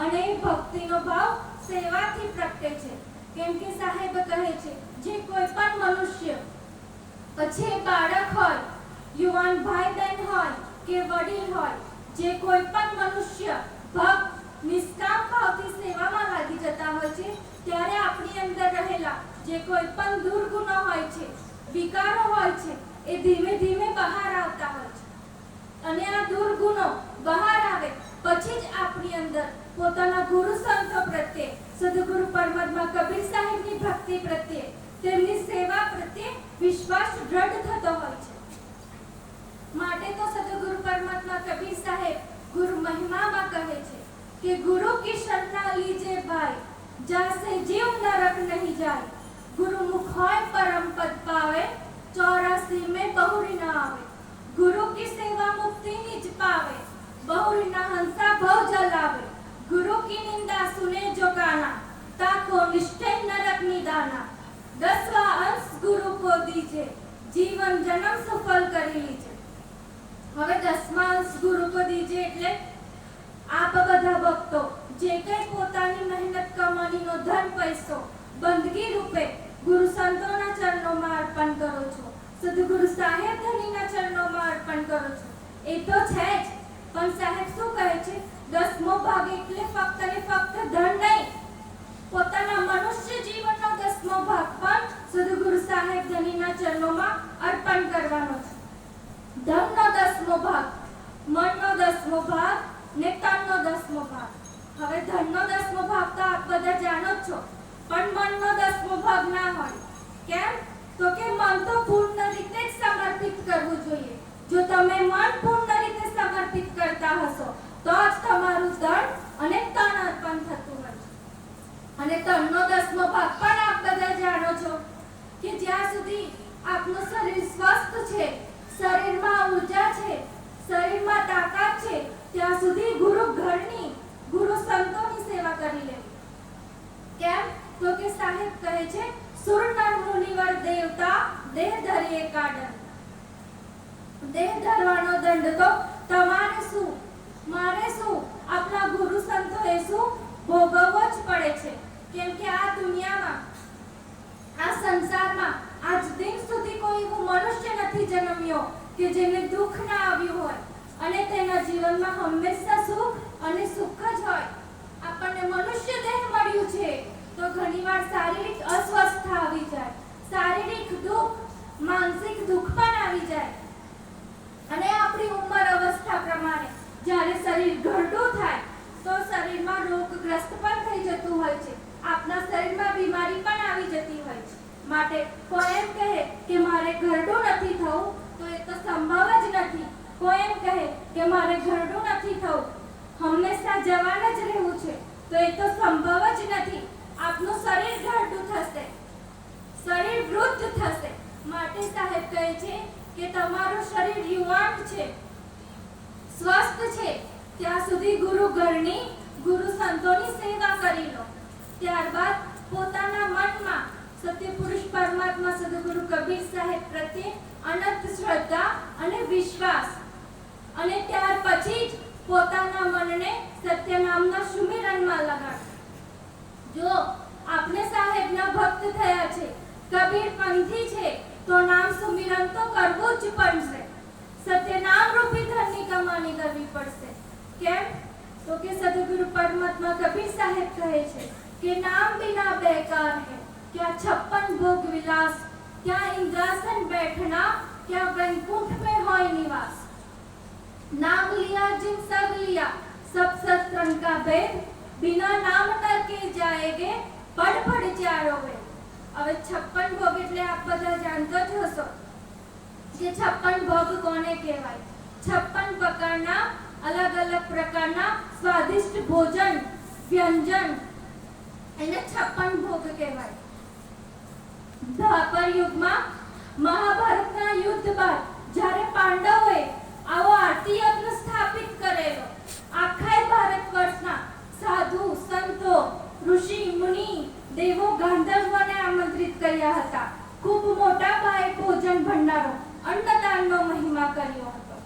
અને ભક્તિનો ભાવ સેવાથી પ્રગટે છે. કેમ કે સાહેબ કહે છે જે કોઈ પણ મનુષ્ય, પછી બાળક હોય, યુવાન ભાઈ બહેન હોય કે વડીલ હોય, જે કોઈ પણ મનુષ્ય ભક્ત નિષ્કામ ભાવથી સેવામાં લાગી જતા હોય છે, ત્યારે આપણી અંદર રહેલા જે કોઈ પણ દુર્ગુણો હોય છે, વિકારો હોય છે, એ ધીમે ધીમે બહાર આવતા હોય છે. અને આ દુર્ગુણો બહાર આવે પછી જ આપણી અંદર પોતાના ગુરુ સંતો પ્રત્યે, સદગુરુ પરમાત્મા કબીર સાહેબની ભક્તિ પ્રત્યે, તેમની સેવા પ્રત્યે વિશ્વાસ દ્રઢ થતો હોય છે. માટે તો સદગુરુ પરમાત્મા કબીર સાહેબ ગુરુ મહિમામાં કહે છે કે ગુરુ की शरणा लीजे भाई, जासे जीव नरक नहीं जाए, गुरु मुख होय परम पद पावे, 84 में बहुरी न आवे, गुरु की सेवा मुक्ति निज पावे, बहुरी न हंसा भव जलावे, गुरु की निंदा सुने जो गाना, ताको निष्ठे नरक निदाना, 10वां अंश गुरु को दीजे, जीवन जन्म सफल કરી લીજે. હવે 10મા અંશ ગુરુ को दीजे એટલે આપ બધા ભક્તો જે કંઈ પોતાની મહેનત કમાણીનો ધન પૈસો બંદગી રૂપે ગુરુ સંતોના ચરણોમાં અર્પણ કરો છો, સદગુરુ સાહેબ ધણીના ચરણોમાં અર્પણ કરો છો, એ તો છે જ. પણ સાહેબ શું કહે છે? 10મો ભાગ એટલે ફક્ત ને ફક્ત ધન નહીં, પોતાના મનુષ્ય જીવનનો 10મો ભાગ પણ સદગુરુ સાહેબ ધણીના ચરણોમાં અર્પણ કરવાનો છે. ધનનો 10મો ભાગ, મનનો 10મો ભાગ ને તનનો 10મો ભાગ. હવે ધનનો 10મો ભાગ તો આપ બધા જાણો જ છો, પણ મનનો 10મો ભાગ ના હોય. કેમ? તો કે મન તો પૂર્ણ રીતે જ સમર્પિત કરવું જોઈએ. જો તમે મન પૂર્ણ રીતે સમર્પિત કરતા હશો તો જ તમારું ધન અને તન અર્પણ થતું હોય છે. અને તનનો 10મો ભાગ પણ આપ બધા જાણો છો કે જ્યાં સુધી આપનું શરીર સ્વસ્થ છે, શરીરમાં ઉર્જા છે, શરીરમાં તાકાત છે, ત્યાં સુધી ગુરુ ઘરની, ગુરુ સંતોની સેવા કરી લેવી. કેમ? તો કે સાહેબ કહે છે સુર નર મુનિવર દેવતા દેહ ધરીએ કાઢન. દેહ ધરવાનો દંડ તો તમારે શું, મારે શું, આપણા ગુરુ સંતોએ શું ભોગવવો જ પડે છે. કેમ કે આ દુનિયામાં, આ સંસારમાં આજ દિન સુધી કોઈ એવો મનુષ્ય નથી જન્મ્યો કે જેને દુઃખ ના આવ્યું હોય અને તેના જીવનમાં હંમેશા સુખ અને સુખ જ હોય. આપણને મનુષ્ય દેહ મળ્યું છે તો ઘણીવાર શારીરિક અસ્વસ્થતા આવી જાય, શારીરિક દુઃખ, માનસિક દુઃખ પણ આવી જાય. અને આપણી ઉંમર અવસ્થા પ્રમાણે જ્યારે શરીર ઘરડું થાય તો શરીરમાં રોગગ્રસ્ત પણ થઈ જતું હોય છે, આપણા શરીરમાં બીમારી પણ આવી જતી હોય છે. માટે કોઈ એમ કહે કે મારે ઘરડું નથી થવું તો એ તો સંભવ જ નથી. કોઈ એમ કહે કે મારે ઘરડું નથી થવું, હંમેશા જવાન જ રહેવું છે, તો એ તો સંભવ જ નથી. આપનું શરીર ઘરડું થશે, શરીર વૃદ્ધ થશે. માટે સાહેબ કહે છે કે તમારું શરીર યુવાન છે, સ્વસ્થ છે, ત્યાં સુધી ગુરુ ઘરની, ગુરુ સંતોની સેવા કરી લો. ત્યારબાદ પોતાના મનમાં સત્ય પુરુષ પરમાત્મા સદગુરુ કબીર સાહેબ પ્રત્યે અનંત શ્રદ્ધા અને વિશ્વાસ, અને ત્યાર પછી જ પોતાના મનને સત્ય નામના સુમિરનમાં લગાડો. જો આપણે સાહેબના ભક્ત થયા છે, કબીર પંથી છે, તો નામ સુમિરન તો કરવું જ પડશે. સત્ય નામ રૂપી ધનની કમાણી કરવી પડશે. કેમ? તો કે સદગુરુ પરમાત્મા કબીર સાહેબ કહે છે કે નામ બિના બેકાર है, क्या 56 भोग विलास, क्या इंद्रासन बैठना, क्या वैकुंठ में होय निवास, नाम लिया जिन सब लिया, सब सत्संग का भेद, बिना नाम नर के जाएगे, पढ़ पढ़ चारो वेद. હવે 56 ભોગ એટલે આપ બધા જાણતો જ હશો કે 56 ભોગ કોને કહેવાય. 56 પ્રકારના અલગ અલગ પ્રકારના સ્વાદિષ્ટ ભોજન, વ્યંજન, એને 56 ભોગ કહેવાય. દ્વાપર યુગમાં મહાભારતના યુદ્ધ બાદ જ્યારે પાંડવોએ આવો આરતી યજ્ઞ સ્થાપિત કરેલો, આખા ભારત વર્ષના સાધુ, સંતો, ઋષિ, મુનિ, દેવો, ગાંધર્વોને આમંત્રિત કર્યા હતા. ખૂબ મોટા પાયે ભોજન ભંડારો, અન્નદાનનો મહિમા કર્યો હતો.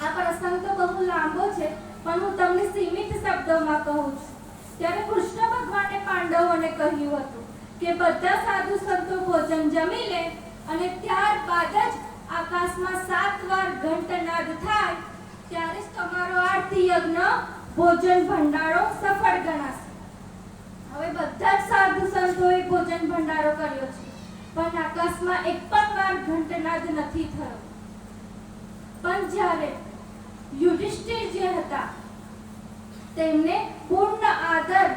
આ પ્રસંગ તો બહુ લાંબો છે, પણ હું તમને સીમિત શબ્દોમાં કહેવા કહું છું. ત્યારે કૃષ્ણ ભગવાને પાંડવોને કહ્યું હતું કે બધા સાધુ સંતો ભોજન જમી લે અને ત્યારબાદ જ આકાશમાં 7 વાર ઘંટનાદ થાય ત્યારે જ તમારો આરતી યજ્ઞ ભોજન ભંડારો સફળ ગણાશે. હવે બધા જ સાધુ સંતોએ ભોજન ભંડારો કર્યો છે પણ આકાશમાં એક પણ વાર ઘંટનાદ નથી થયો. પણ જ્યારે યુધિષ્ઠિર જે હતા તેમને પૂર્ણ આદર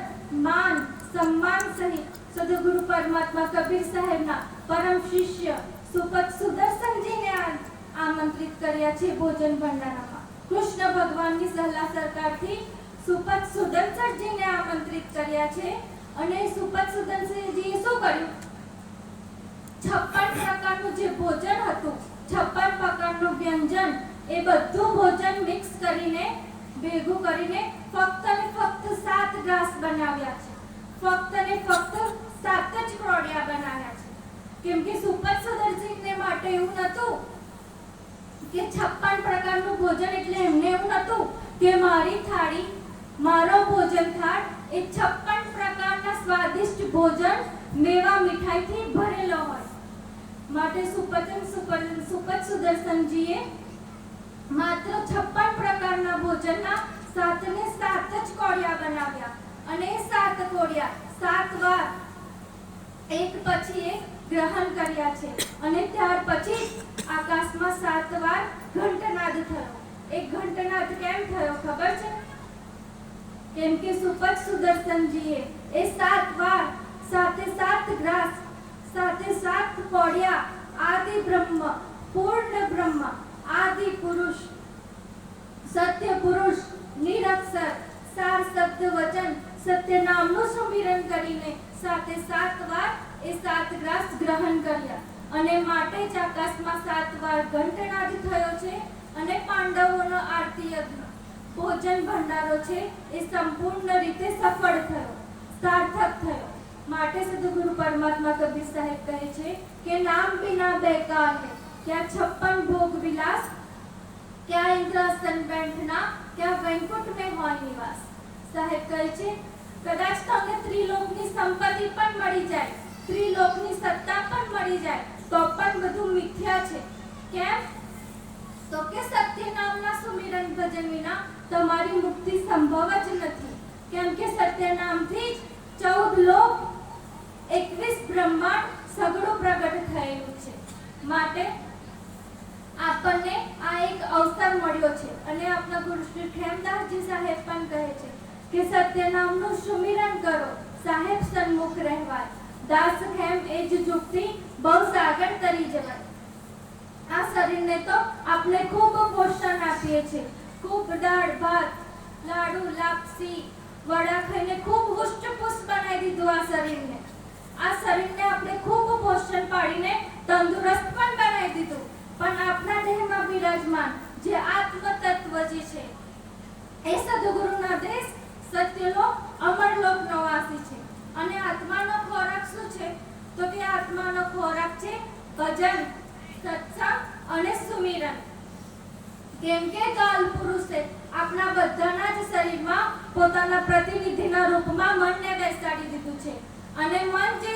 માન સન્માન સહિત સદગુરુ પરમાત્મા કબીર સાહેબના પરમ શિષ્ય સુપત સુદર્શનજીને આમંત્રિત કર્યા છે ભોજન ભંડારામાં. કૃષ્ણ ભગવાનની સલાહ સરકારથી સુપત સુદર્શનજીને આમંત્રિત કર્યા છે અને સુપત સુદર્શનજીએ શું કર્યું? 56 પ્રકારનું જે ભોજન હતું, 56 પ્રકારનું વ્યંજન, એ બધું ભોજન મિક્સ કરીને ભેગું કરીને ફક્ત ને ફક્ત 7 ગ્લાસ બનાવ્યા છે. ફક્ત ને ફક્ત 7 જ કોડિયા બનાવ્યા છે. કેમ કે સુપત સુદર્શનજીને માટે એવું નહોતું કે 56 પ્રકારનું ભોજન એટલે એમને એવું નહોતું કે મારી થાળી મારો ભોજન થાળ એ 56 પ્રકારના સ્વાદિષ્ટ ભોજન મેવા મીઠાઈથી ભરેલો હોય. માટે સુપત સુદર્શનજીએ માત્ર 56 પ્રકારના ભોજનના 7 ને 7 જ કોડિયા બનાવ્યા અને એ 7 કોડિયા 7 વાર એક પછી એક ગ્રહણ કર્યા છે અને ત્યાર પછી આકાશમાં 7 વાર ઘંટનાદ થયો. એક ઘંટનાદ કેમ થયો ખબર છે? કેમ કે સુપત સુદર્શનજીએ એ 7 વાર 7 ગ્લાસ 7 કોડિયા આદિ બ્રહ્મ પૂર્ણ બ્રહ્મ આદિ પુરુષ સત્ય પુરુષ નિરક્ષર સાર શબ્દ વચન સત્ય નામનું સુમિરન કરીને 7 વાર એ 7 ગ્લાસ ગ્રહણ કર્યા અને માટે જ આકાશમાં 7 વાર ઘંટનાદ થયો છે અને પાંડવોનો આરતી યજ્ઞ ભોજન ભંડારો છે એ સંપૂર્ણ રીતે સફળ થયો, સાર્થક થયો. માટે સદગુરુ પરમાત્મા કબીર સાહેબ કહે છે કે નામ बिना बेकार है, क्या 56 भोग विलास, क्या इंद्रासन बैठना, क्या वैकुंठ में હોય નિવાસ. સાહેબ કહે છે કદાચ તમને ત્રિલોકની સંપત્તિ પણ મળી જાય, ત્રિલોકની સત્તા પણ મળી જાય તો પણ બધું મિથ્યા છે. કેમ? તો કે સત્ય નામના સુમિરન ભજન વિના તમારી મુક્તિ સંભવ જ નથી. કેમ કે સત્ય નામથી જ 14 લોક 21 બ્રહ્માંડ સગળું પ્રગટ થયેલું છે. માટે આપણને આ એક અવસર મળ્યો છે અને આપણા ગુરુ શ્રી ખેમદાસજી સાહેબ પણ કહે છે કે સત્ય નામનું સુમિરન કરો સાહેબ સન્મુખ રહેવાય, દાસ ખેમ એ જ જુગથી બહુ સાગર તરી જવાય. આ શરીરને તો આપણે ખૂબ પોષણ આપીએ છીએ, ખૂબ દાળ ભાત લાડુ લાપસી વડા ખાઈને ખૂબ હુષ્ટપુષ્ટ બનાવી દીધું. આ શરીરને આપણે ખૂબ પોષણ પાડીને તંદુરસ્ત પણ બનાવી દીધું. પણ આપણા દેહમાં બિરાજમાન જે આત્મ તત્વ જે છે એ સદગુરુના દેશ સત્યલોક અમરલોકનો વાસી છે. અને આત્માનો ખોરાક શું છે? તો કે આત્માનો ખોરાક છે ભજન, સત્સંગ અને સુમિરન. કેમ કે કાલ પુરુષે આપણા બધાના જ શરીરમાં પોતાના પ્રતિનિધિના રૂપમાં મનને બેસાડી દીધું છે અને મન જે